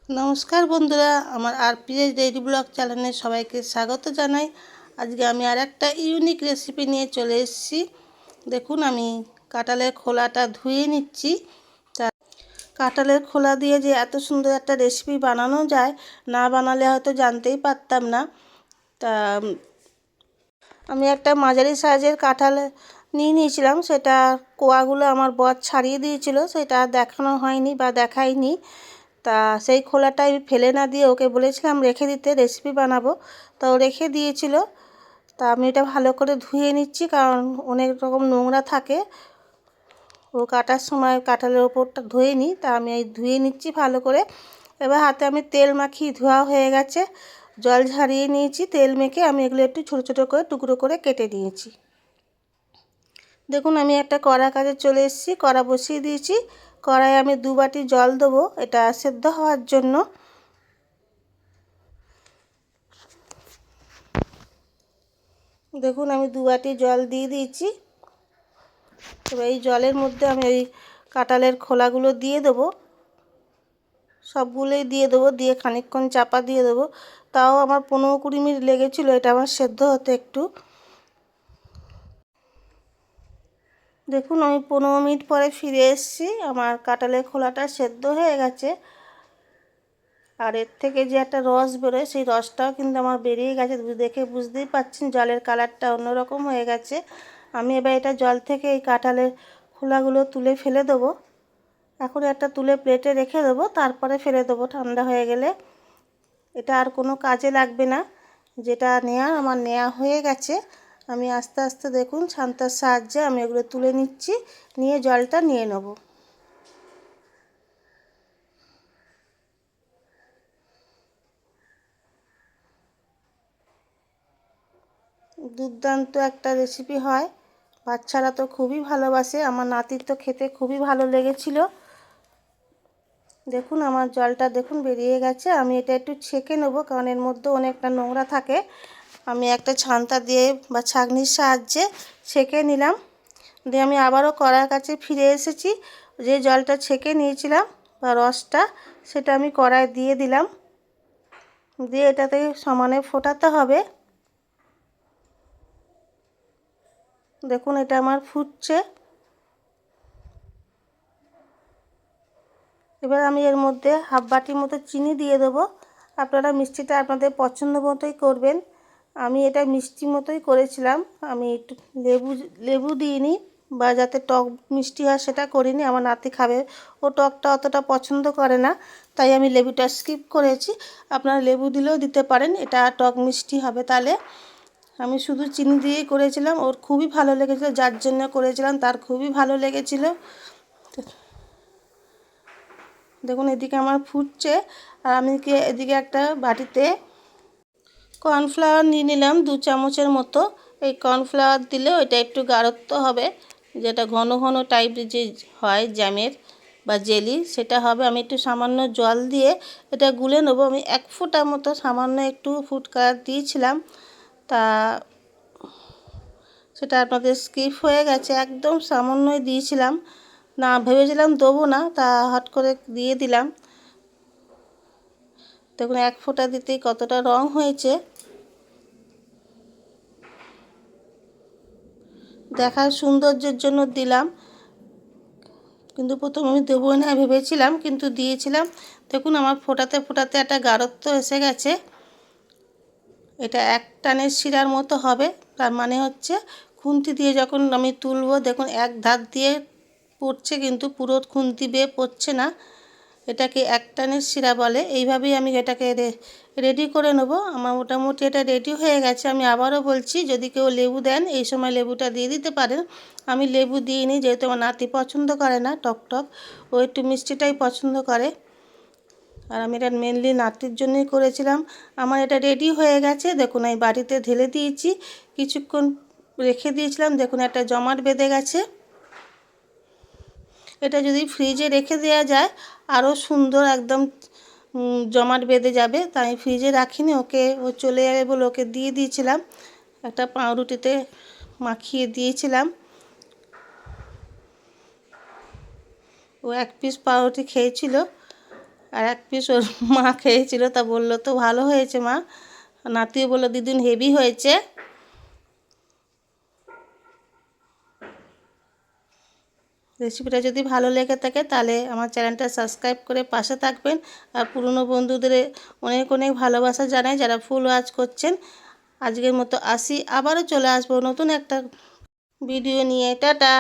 নমস্কার বন্ধুরা, আমার আরপিএস ডেইলি ব্লগ চ্যানেলে সবাইকে স্বাগত জানাই। আজকে আমি আর একটা ইউনিক রেসিপি নিয়ে চলে এসেছি। দেখুন, আমি কাঁঠালের খোলাটা ধুয়ে নিচ্ছি। তা কাঁঠালের খোলা দিয়ে যে এত সুন্দর একটা রেসিপি বানানো যায়, না বানালে হয়তো জানতেই পারতাম না। তা আমি একটা মাঝারি সাইজের কাঁঠাল নিয়ে নিয়েছিলাম। সেটা কোয়াগুলো আমার বর ছাড়িয়ে দিয়েছিল, সেটা দেখানো হয়নি বা দেখাইনি। তা সেই খোলাটা আমি ফেলে না দিয়ে ওকে বলেছিলাম রেখে দিতে, রেসিপি বানাবো। তা ও রেখে দিয়েছিল। তা আমি এটা ভালো করে ধুয়ে নিচ্ছি, কারণ অনেক রকম নোংরা থাকে। ও কাটার সময় কাঁঠালের ওপরটা ধুয়ে নিই, তা আমি এই ধুয়ে নিচ্ছি ভালো করে। এবার হাতে আমি তেল মাখিয়ে ধোয়া হয়ে গেছে, জল ঝারিয়ে নিয়েছি। তেল মেখে আমি এগুলো একটু ছোটো ছোটো করে টুকরো করে কেটে নিয়েছি। দেখুন, আমি একটা কড়া কাজে চলে এসেছি, কড়া বসিয়ে দিয়েছি। কড়াই আমি 2 বাটি জল দেবো, এটা সেদ্ধ হওয়ার জন্য। দেখুন, আমি 2 বাটি জল দিয়ে দিয়েছি। এবার এই জলের মধ্যে আমি এই কাঁঠালের খোলাগুলো দিয়ে দেবো, সবগুলোই দিয়ে দেবো। দিয়ে খানিকক্ষণ চাপা দিয়ে দেবো। তাও আমার 15-20 মিনিট লেগেছিলো এটা আমার সেদ্ধ হতে একটু। দেখুন, আমি 15 মিনিট পরে ফিরে এসেছি, আমার কাঁঠালের খোলাটা সেদ্ধ হয়ে গেছে। আর এর থেকে যে একটা রস বেরোয়, সেই রসটাও কিন্তু আমার বেরিয়ে গেছে। দেখে বুঝতেই পাচ্ছেন জলের কালারটা অন্যরকম হয়ে গেছে। আমি এবার এটা জল থেকে এই কাঁঠালের খোলাগুলো তুলে ফেলে দেবো। এখন একটা তুলে প্লেটে রেখে দেবো, তারপরে ফেলে দেবো ঠান্ডা হয়ে গেলে। এটা আর কোনো কাজে লাগবে না। যেটা নেওয়ার আমার নেওয়া হয়ে গেছে। আমি আস্তে আস্তে দেখুন ছান্তার সাহায্যে আমি এগুলো তুলে নিচ্ছি, নিয়ে জলটা নিয়ে নেব। দুর্দান্ত একটা রেসিপি হয়, বাচ্চারা তো খুবই ভালোবাসে। আমার নাতির তো খেতে খুবই ভালো লেগেছিল। দেখুন, আমার জলটা দেখুন বেরিয়ে গেছে। আমি এটা একটু ছেঁকে নেব, কারণ এর মধ্যে অনেকটা নোংরা থাকে। আমি একটা ছান্তা দিয়ে বা ছাঁকনির সাহায্যে ছেঁকে নিলাম। দিয়ে আমি আবারও কড়ার কাছে ফিরে এসেছি। যে জলটা ছেঁকে নিয়েছিলাম বা রসটা, সেটা আমি কড়ায় দিয়ে দিলাম। দিয়ে এটাতে সমানে ফোটাতে হবে। দেখুন, এটা আমার ফুটছে। এবার আমি এর মধ্যে হাফ বাটির মতো চিনি দিয়ে দেবো। আপনারা মিষ্টিটা আপনাদের পছন্দ মতোই করবেন। আমি এটা মিষ্টি মতোই করেছিলাম। আমি একটু লেবু দিইনি, বা যাতে টক মিষ্টি হয় সেটা করিনি। আমার নাতি খাবে, ও টকটা অতটা পছন্দ করে না, তাই আমি লেবুটা স্কিপ করেছি। আপনারা লেবু দিলেও দিতে পারেন, এটা টক মিষ্টি হবে তাহলে। আমি শুধু চিনি দিয়েই করেছিলাম, ওর খুবই ভালো লেগেছিলো। যার জন্য করেছিলাম তার খুবই ভালো লেগেছিলো। দেখুন, এদিকে আমার ফুটছে। আর আমি এদিকে একটা বাটিতে কর্নফ্লাওয়ার নিয়ে নিলাম 2 চামচের মতো। এই কর্নফ্লাওয়ার দিলে ওইটা একটু গাঢ়ত্ব হবে, যেটা ঘন ঘন টাইপের যে হয় জ্যামের বা জেলি, সেটা হবে। আমি একটু সামান্য জল দিয়ে এটা গুলে নেবো। আমি 1 ফোঁটা মতো সামান্য একটু ফুড কালার দিয়েছিলাম, তা সেটা আপনাদের স্কিপ হয়ে গেছে। একদম সামান্যই দিয়েছিলাম, না ভেবেছিলাম দেবো না, তা হট করে দিয়ে দিলাম। দেখুন, 1 ফোঁটা দিতেই কতটা রং হয়েছে। দেখার সৌন্দর্যের জন্য দিলাম, কিন্তু প্রথমে আমি দেবো না ভেবেছিলাম, কিন্তু দিয়েছিলাম। দেখুন, আমার ফোটাতে ফোটাতে একটা গাঢ়ত্ব এসে গেছে। এটা এক টানের শিরার মতো হবে। তার মানে হচ্ছে খুন্তি দিয়ে যখন আমি তুলবো, দেখুন এক ধার দিয়ে পড়ছে, কিন্তু পুরো খুন্তি বেয়ে পড়ছে না। এটাকে এক টানের শিরা বলে। এইভাবেই আমি এটাকে রেডি করে নেব। আমার মোটামুটি এটা রেডি হয়ে গেছে। আমি আবারও বলছি, যদি কেউ লেবু দেন এই সময় লেবুটা দিয়ে দিতে পারেন। আমি লেবু দিইনি, যেহেতু আমার নাতি পছন্দ করে না টক টক, ও একটু মিষ্টিটাই পছন্দ করে। আর আমি এটা মেনলি নাতির জন্যই করেছিলাম। আমার এটা রেডি হয়ে গেছে। দেখুন, এই বাটিতে ঢেলে দিয়েছি, কিছুক্ষণ রেখে দিয়েছিলাম। দেখুন, একটা জমাট বেঁধে গেছে। এটা যদি ফ্রিজে রেখে দেওয়া যায় আরও সুন্দর একদম জমাট বেঁধে যাবে। তাই ফ্রিজে রাখিনি, ও চলে যাবে বলে ওকে দিয়ে দিয়েছিলাম। একটা পাউরুটিতে মাখিয়ে দিয়েছিলাম। ও 1 পিস পাউরুটি খেয়েছিল। আর এক পিস ওর মা খেয়েছিল, তা বললো তো ভালো হয়েছে মা। নাতিও বললো দিদুন হেভি হয়েছে। রেসিপিটা যদি ভালো লেগে থাকে তাহলে আমার চ্যানেলটা সাবস্ক্রাইব করে পাশে থাকবেন। আর পুরনো বন্ধুদের অনেক অনেক ভালোবাসা জানাই যারা ফুল ওয়াচ করছেন। আজকের মতো আসি, আবারও চলে আসবো নতুন একটা ভিডিও নিয়ে। টাটা।